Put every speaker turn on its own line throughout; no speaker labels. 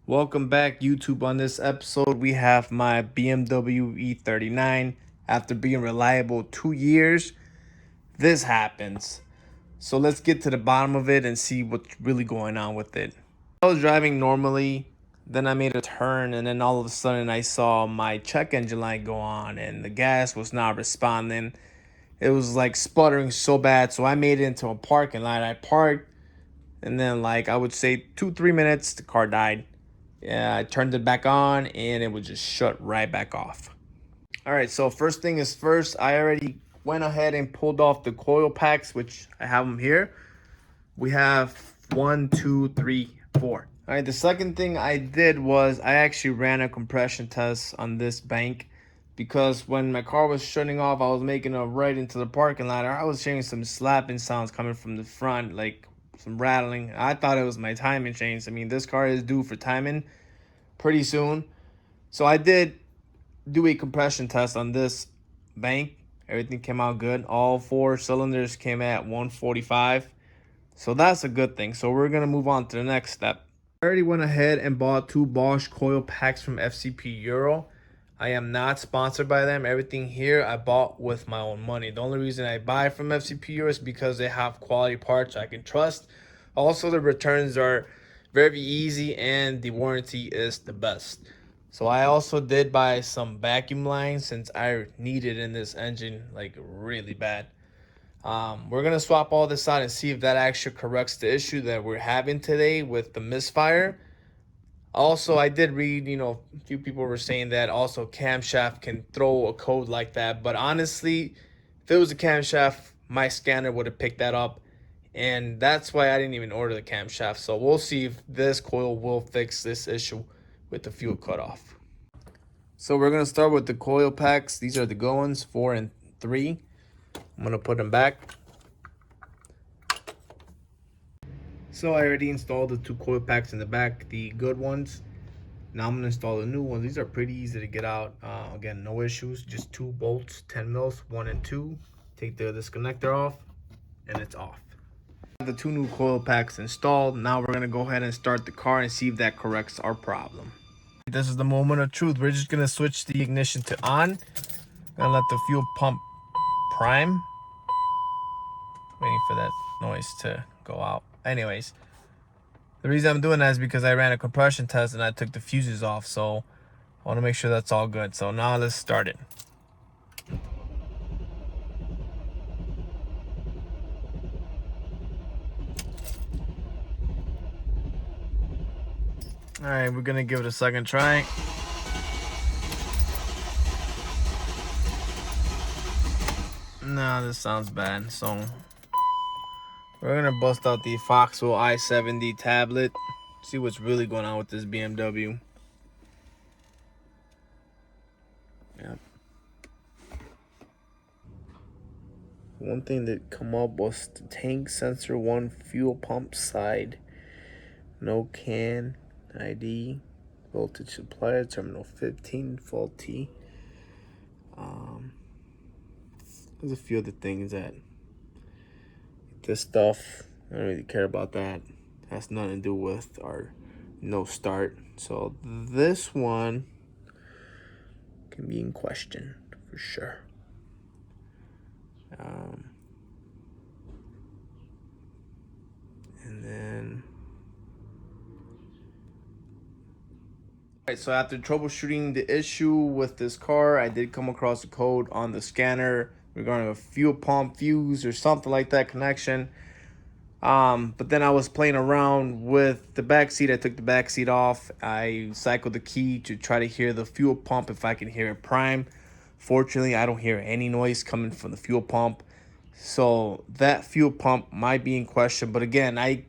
Welcome back, YouTube. On this episode, we have my BMW E39. After being reliable 2 years, this happens. So let's get to the bottom of it and see what's really going on with it. I was driving normally, then I made a turn, and then all of a sudden I saw my check engine light go on and the gas was not responding. It was like sputtering so bad, so I made it into a parking lot. I parked, and then like I would say 2-3 minutes, the car died. Yeah, I turned it back on and it would just shut right back off. All right, so first thing is first, I already went ahead and pulled off the coil packs, which I have them here. We have 1, 2, 3, 4. All right, the second thing I did was I actually ran a compression test on this bank because when my car was shutting off, I was making a right into the parking lot. I was hearing some slapping sounds coming from the front, like some rattling. I thought it was my timing chains. I mean, this car is due for timing pretty soon. So I did do a compression test on this bank. Everything came out good. All 4 cylinders came at 145. So that's a good thing. So we're going to move on to the next step. I already went ahead and bought 2 Bosch coil packs from FCP Euro. I am not sponsored by them. Everything here I bought with my own money. The only reason I buy from FCP Euro is because they have quality parts I can trust. Also, the returns are very easy and the warranty is the best. So I also did buy some vacuum lines since I need it in this engine like really bad. We're gonna swap all this out and see if that actually corrects the issue that we're having today with the misfire. Also, I did read, a few people were saying that also camshaft can throw a code like that. But honestly, if it was a camshaft, my scanner would have picked that up. And that's why I didn't even order the camshaft. So we'll see if this coil will fix this issue with the fuel cutoff. So we're going to start with the coil packs. These are the good ones, 4 and 3. I'm going to put them back. So I already installed the 2 coil packs in the back, the good ones. Now I'm gonna install the new ones. These are pretty easy to get out. Again, no issues. Just 2 bolts, 10 mils, 1 and 2. Take the disconnector off, and it's off. The 2 new coil packs installed. Now we're gonna go ahead and start the car and see if that corrects our problem. This is the moment of truth. We're just gonna switch the ignition to on. Gonna let the fuel pump prime. Waiting for that noise to go out. Anyways, the reason I'm doing that is because I ran a compression test and I took the fuses off, so I want to make sure that's all good. So now let's start it. All right, we're gonna give it a second try. No, this sounds bad. So we're gonna bust out the Foxwell i70 tablet. See what's really going on with this BMW. Yep. One thing that come up was the tank sensor 1 fuel pump side. No CAN ID. Voltage supplier terminal 15 faulty. There's a few other things that this stuff, I don't really care about that. It has nothing to do with our no start. So this one can be in question for sure. And then, all right, so after troubleshooting the issue with this car, I did come across a code on the scanner regarding a fuel pump fuse or something like that connection. But then I was playing around with the back seat. I took the back seat off. I cycled the key to try to hear the fuel pump if I can hear it prime. Fortunately, I don't hear any noise coming from the fuel pump. So that fuel pump might be in question. But again, I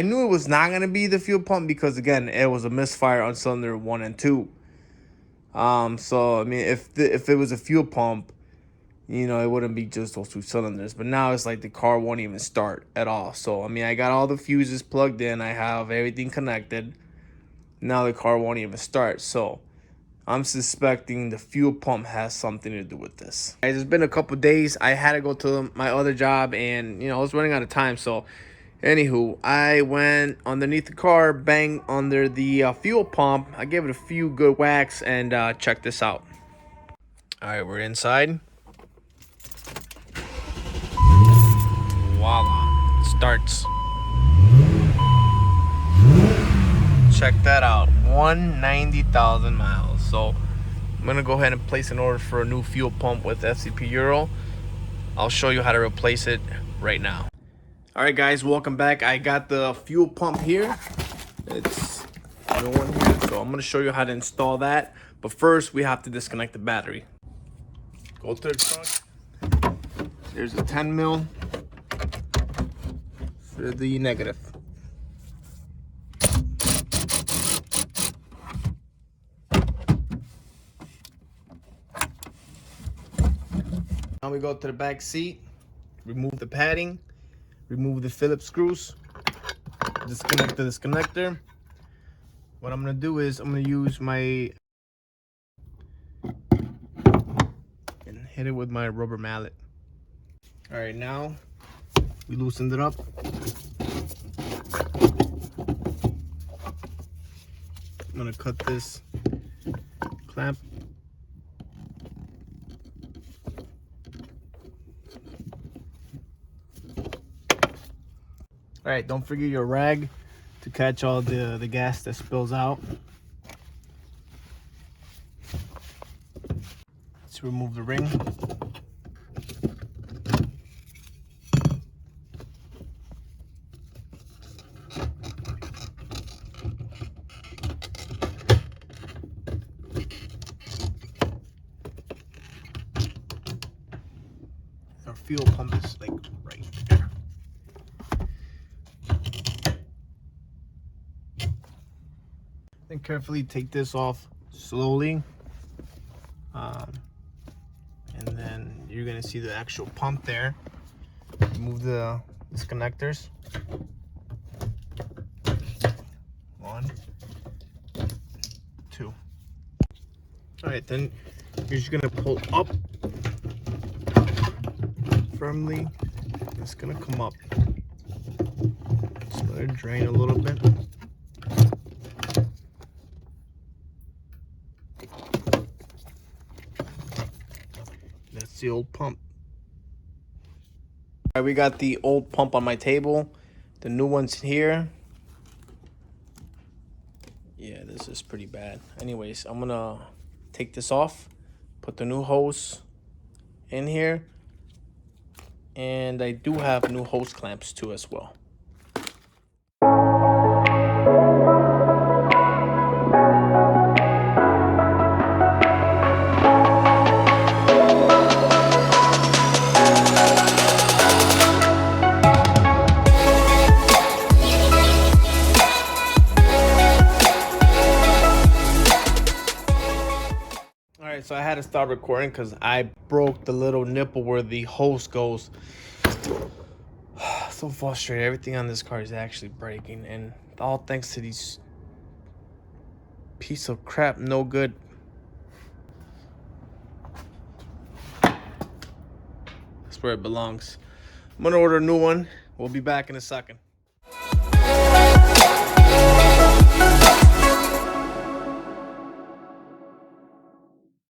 knew it was not going to be the fuel pump because, again, it was a misfire on cylinder 1 and 2. So, I mean, if it was a fuel pump, it wouldn't be just those 2 cylinders. But now it's like the car won't even start at all. So, I mean, I got all the fuses plugged in. I have everything connected. Now the car won't even start. So, I'm suspecting the fuel pump has something to do with this. It's been a couple days. I had to go to my other job and, I was running out of time. So, Anywho, I went underneath the car, banged under the fuel pump. I gave it a few good whacks, and check this out. All right, we're inside. Voila, starts. Check that out, 190,000 miles. So I'm gonna go ahead and place an order for a new fuel pump with FCP Euro. I'll show you how to replace it right now. All right, guys, welcome back. I got the fuel pump here. It's the one here, so I'm gonna show you how to install that. But first, we have to disconnect the battery. Go to the trunk. There's a 10 mil for the negative. Now we go to the back seat, remove the padding, remove the Phillips screws, disconnect the disconnector. What I'm gonna do is I'm gonna use my and hit it with my rubber mallet. All right, now we loosened it up. I'm gonna cut this clamp. All right, don't forget your rag to catch all the gas that spills out. Let's remove the ring. Our fuel pump is like right there. Then carefully take this off slowly, and then you're gonna see the actual pump there. Remove the disconnectors. One, two. All right, then you're just gonna pull up firmly. It's gonna come up. Just let it drain a little bit. That's the old pump. All right, we got the old pump on my table. The new one's here. Yeah, this is pretty bad. Anyways, I'm gonna take this off, put the new hose in here, and I do have new hose clamps too as well. So I had to stop recording because I broke the little nipple where the hose goes. So frustrated. Everything on this car is actually breaking, and all thanks to these piece of crap, no good. That's where it belongs. I'm gonna order a new one. We'll be back in a second.